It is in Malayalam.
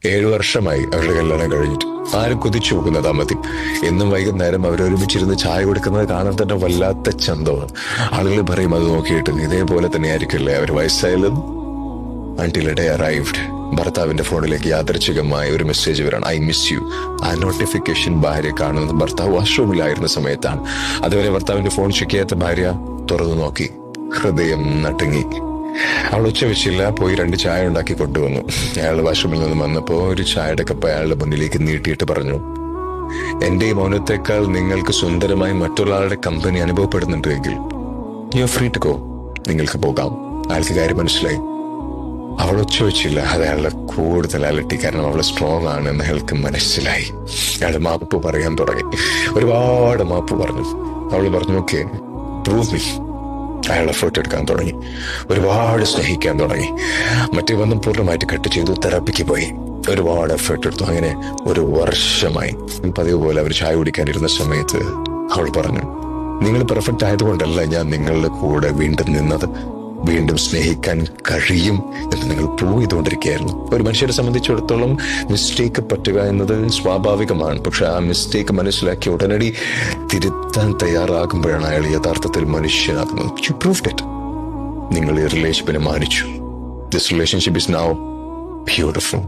7 വർഷമായി അവരുടെ കല്യാണം കഴിഞ്ഞിട്ട്. ആരും കൊതിച്ചു പോകുന്ന ദാമ്പത്യം. എന്നും വൈകുന്നേരം അവരൊരുമിച്ചിരുന്ന് ചായ കൊടുക്കുന്നത് കാണാൻ തന്നെ വല്ലാത്ത ചന്തമാണ്. ആളുകൾ പറയും അത് നോക്കിയിട്ട് ഇതേപോലെ തന്നെ ആയിരിക്കില്ലേ അവർ വയസ്സായാലും. Until A day arrived. ഭർത്താവിന്റെ ഫോണിലേക്ക് യാദൃച്ഛികമായ ഒരു മെസ്സേജ് വരാണ്, ഐ മിസ് യു. ആ നോട്ടിഫിക്കേഷൻ ഭാര്യ കാണുന്നത് ഭർത്താവ് വാഷ്റൂമിലായിരുന്ന സമയത്താണ്. അതുവരെ ഭർത്താവിന്റെ ഫോൺ ചെക്ക് ചെയ്യാത്ത ഭാര്യ തുറന്നു നോക്കി. ഹൃദയം നടുങ്ങി. അവൾ ഉച്ച വെച്ചില്ല, പോയി 2 ചായ ഉണ്ടാക്കി കൊണ്ടുവന്നു. അയാൾ വാഷ്റൂമിൽ നിന്ന് വന്നപ്പോ ഒരു ചായയുടെ കപ്പ് അയാളുടെ മുന്നിലേക്ക് നീട്ടിയിട്ട് പറഞ്ഞു, എന്റെ ഈ മൗനത്തെക്കാൾ നിങ്ങൾക്ക് സുന്ദരമായി മറ്റുള്ള ആളുടെ company അനുഭവപ്പെടുന്നുണ്ടെങ്കിൽ you free to go, നിങ്ങൾക്ക് പോകാം. അയാൾക്ക് കാര്യം മനസ്സിലായി. അവൾ ഉച്ച വെച്ചില്ല, അത് അയാളെ കൂടുതൽ അലട്ടി. കാരണം അവൾ സ്ട്രോങ് ആണ് എന്ന് അയാൾക്ക് മനസ്സിലായി. അയാൾ മാപ്പ് പറയാൻ തുടങ്ങി. ഒരുപാട് മാപ്പ് പറഞ്ഞു. അവൾ പറഞ്ഞു, ഓക്കെ പ്രൂവ് മീ. അയാൾ എഫേർട്ട് എടുക്കാൻ തുടങ്ങി. ഒരുപാട് സ്നേഹിക്കാൻ തുടങ്ങി. മറ്റേ ബന്ധം പൂർണ്ണമായിട്ട് കട്ട് ചെയ്തു. തെറാപ്പിക്ക് പോയി. ഒരുപാട് എഫേർട്ട് എടുത്തു. അങ്ങനെ 1 വർഷമായി. പതിവ് പോലെ അവർ ചായ കുടിക്കാനിരുന്ന സമയത്ത് അവൾ പറഞ്ഞു, നിങ്ങൾ പെർഫെക്റ്റ് ആയതുകൊണ്ടല്ല ഞാൻ നിങ്ങളുടെ കൂടെ വീണ്ടും നിന്നത്. വീണ്ടും സ്നേഹിക്കാൻ കഴിയും എന്ന് നിങ്ങൾ പ്രൂവ് ചെയ്തുകൊണ്ടിരിക്കുകയായിരുന്നു. ഒരു മനുഷ്യരെ സംബന്ധിച്ചിടത്തോളം മിസ്റ്റേക്ക് പറ്റുക എന്നത് സ്വാഭാവികമാണ്. പക്ഷെ ആ മിസ്റ്റേക്ക് മനസ്സിലാക്കി ഉടനടി തിരുത്താൻ തയ്യാറാകുമ്പോഴാണ് അയാൾ യഥാർത്ഥത്തിൽ മനുഷ്യനാകുന്നത്. U proved it. നിങ്ങൾ ഈ റിലേഷൻഷിപ്പിനെ മാനിച്ചു. This relationship is now beautiful.